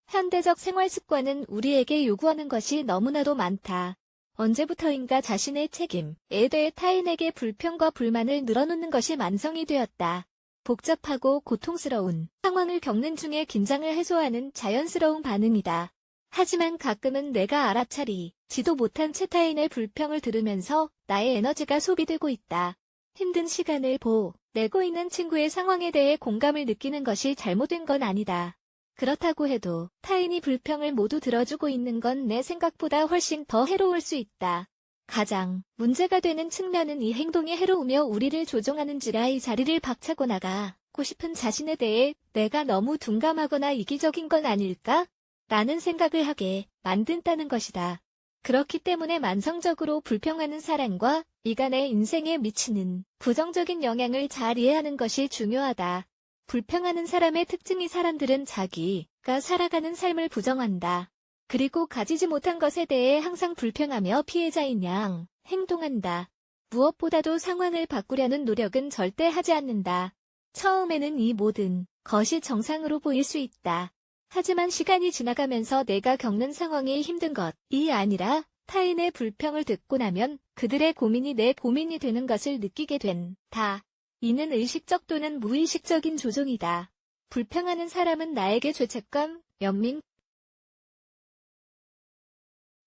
현대적 생활 습관은 우리에게 요구하는 것이 너무나도 많다. 언제부터인가 자신의 책임에 대해 타인에게 불평과 불만을 늘어놓는 것이 만성이 되었다. 복잡하고 고통스러운 상황을 겪는 중에 긴장을 해소하는 자연스러운 반응이다. 하지만 가끔은 내가 알아차리지도 못한 채 타인의 불평을 들으면서 나의 에너지가 소비되고 있다. 힘든 시간을 보내고 있는 친구의 상황에 대해 공감을 느끼는 것이 잘못된 건 아니다. 그렇다고 해도 타인이 불평을 모두 들어주고 있는 건 내 생각보다 훨씬 더 해로울 수 있다. 가장 문제가 되는 측면은 이 행동이 해로우며 우리를 조종하는지라 이 자리를 박차고 나가고 싶은 자신에 대해 내가 너무 둔감하거나 이기적인 건 아닐까? 라는 생각을 하게 만든다는 것이다. 그렇기 때문에 만성적으로 불평하는 사람과 이가 내 인생에 미치는 부정적인 영향을 잘 이해하는 것이 중요하다. 불평하는 사람의 특징이 사람들은 자기가 살아가는 삶을 부정한다. 그리고 가지지 못한 것에 대해 항상 불평하며 피해자인 양 행동한다. 무엇보다도 상황을 바꾸려는 노력은 절대 하지 않는다. 처음에는 이 모든 것이 정상으로 보일 수 있다. 하지만 시간이 지나가면서 내가 겪는 상황이 힘든 것이 아니라 타인의 불평을 듣고 나면 그들의 고민이 내 고민이 되는 것을 느끼게 된다. 이는 의식적 또는 무의식적인 조종이다. 불평하는 사람은 나에게 죄책감, 연민,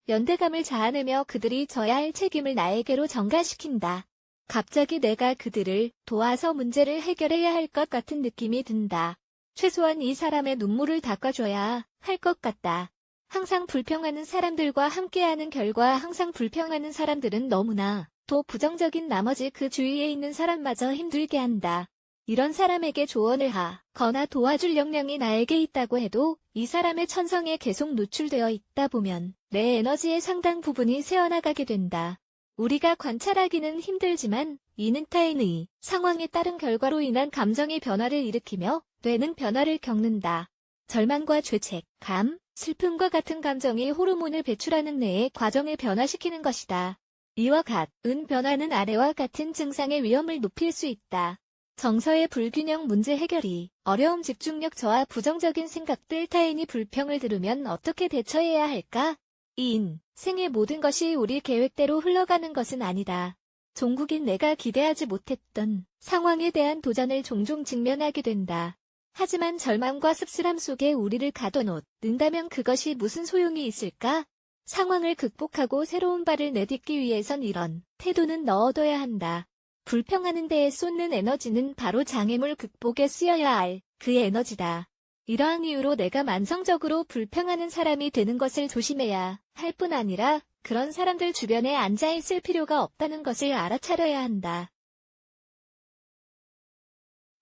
연대감을 자아내며 그들이 져야 할 책임을 나에게로 전가시킨다. 갑자기 내가 그들을 도와서 문제를 해결해야 할 것 같은 느낌이 든다. 최소한 이 사람의 눈물을 닦아줘야 할 것 같다. 항상 불평하는 사람들과 함께하는 결과 항상 불평하는 사람들은 너무나 또 부정적인 나머지 그 주위에 있는 사람마저 힘들게 한다. 이런 사람에게 조언을 하거나 도와줄 역량이 나에게 있다고 해도 이 사람의 천성에 계속 노출되어 있다 보면 내 에너지의 상당 부분이 새어나가게 된다. 우리가 관찰하기는 힘들지만 이는 타인의 상황에 따른 결과로 인한 감정의 변화를 일으키며 뇌는 변화를 겪는다. 절망과 죄책감, 슬픔과 같은 감정이 호르몬을 배출하는 뇌의 과정을 변화시키는 것이다. 이와 같은 변화는 아래와 같은 증상의 위험을 높일 수 있다. 정서의 불균형 문제 해결이 어려움 집중력 저하 부정적인 생각들 타인이 불평을 들으면 어떻게 대처해야 할까? 인생의 모든 것이 우리 계획대로 흘러가는 것은 아니다. 종국인 내가 기대하지 못했던 상황에 대한 도전을 종종 직면하게 된다. 하지만 절망과 씁쓸함 속에 우리를 가둬놓는다면 그것이 무슨 소용이 있을까? 상황을 극복하고 새로운 발을 내딛기 위해선 이런 태도는 넣어둬야 한다. 불평하는 데에 쏟는 에너지는 바로 장애물 극복에 쓰여야 할 그 에너지다. 이러한 이유로 내가 만성적으로 불평하는 사람이 되는 것을 조심해야 할 뿐 아니라 그런 사람들 주변에 앉아있을 필요가 없다는 것을 알아차려야 한다.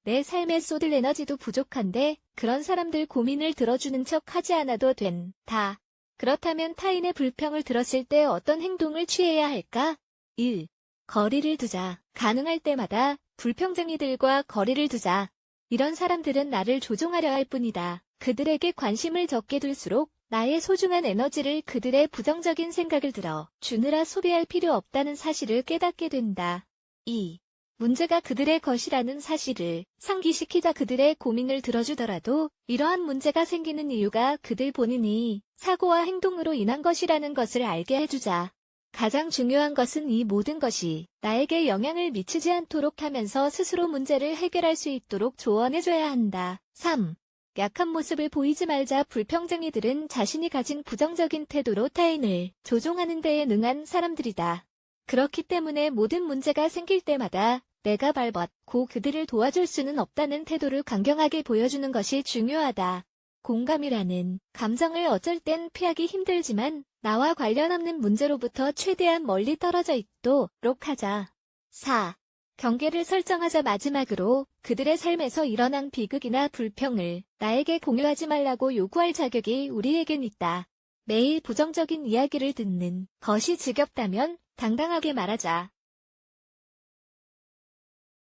내 삶에 쏟을 에너지도 부족한데 그런 사람들 고민을 들어주는 척 하지 않아도 된다. 그렇다면 타인의 불평을 들었을 때 어떤 행동을 취해야 할까? 1. 거리를 두자. 가능할 때마다 불평쟁이들과 거리를 두자. 이런 사람들은 나를 조종하려 할 뿐이다. 그들에게 관심을 적게 둘수록 나의 소중한 에너지를 그들의 부정적인 생각을 들어 주느라 소비할 필요 없다는 사실을 깨닫게 된다. 2. 문제가 그들의 것이라는 사실을 상기시키자. 그들의 고민을 들어주더라도 이러한 문제가 생기는 이유가 그들 본인이 사고와 행동으로 인한 것이라는 것을 알게 해주자. 가장 중요한 것은 이 모든 것이 나에게 영향을 미치지 않도록 하면서 스스로 문제를 해결할 수 있도록 조언해줘야 한다. 3. 약한 모습을 보이지 말자. 불평쟁이들은 자신이 가진 부정적인 태도로 타인을 조종하는 데에 능한 사람들이다. 그렇기 때문에 모든 문제가 생길 때마다 내가 발벗고 그들을 도와줄 수는 없다는 태도를 강경하게 보여주는 것이 중요하다. 공감이라는 감정을 어쩔 땐 피하기 힘들지만 나와 관련 없는 문제로부터 최대한 멀리 떨어져 있도록 하자. 4. 경계를 설정하자. 마지막으로 그들의 삶에서 일어난 비극이나 불평을 나에게 공유하지 말라고 요구할 자격이 우리에겐 있다. 매일 부정적인 이야기를 듣는 것이 지겹다면 당당하게 말하자.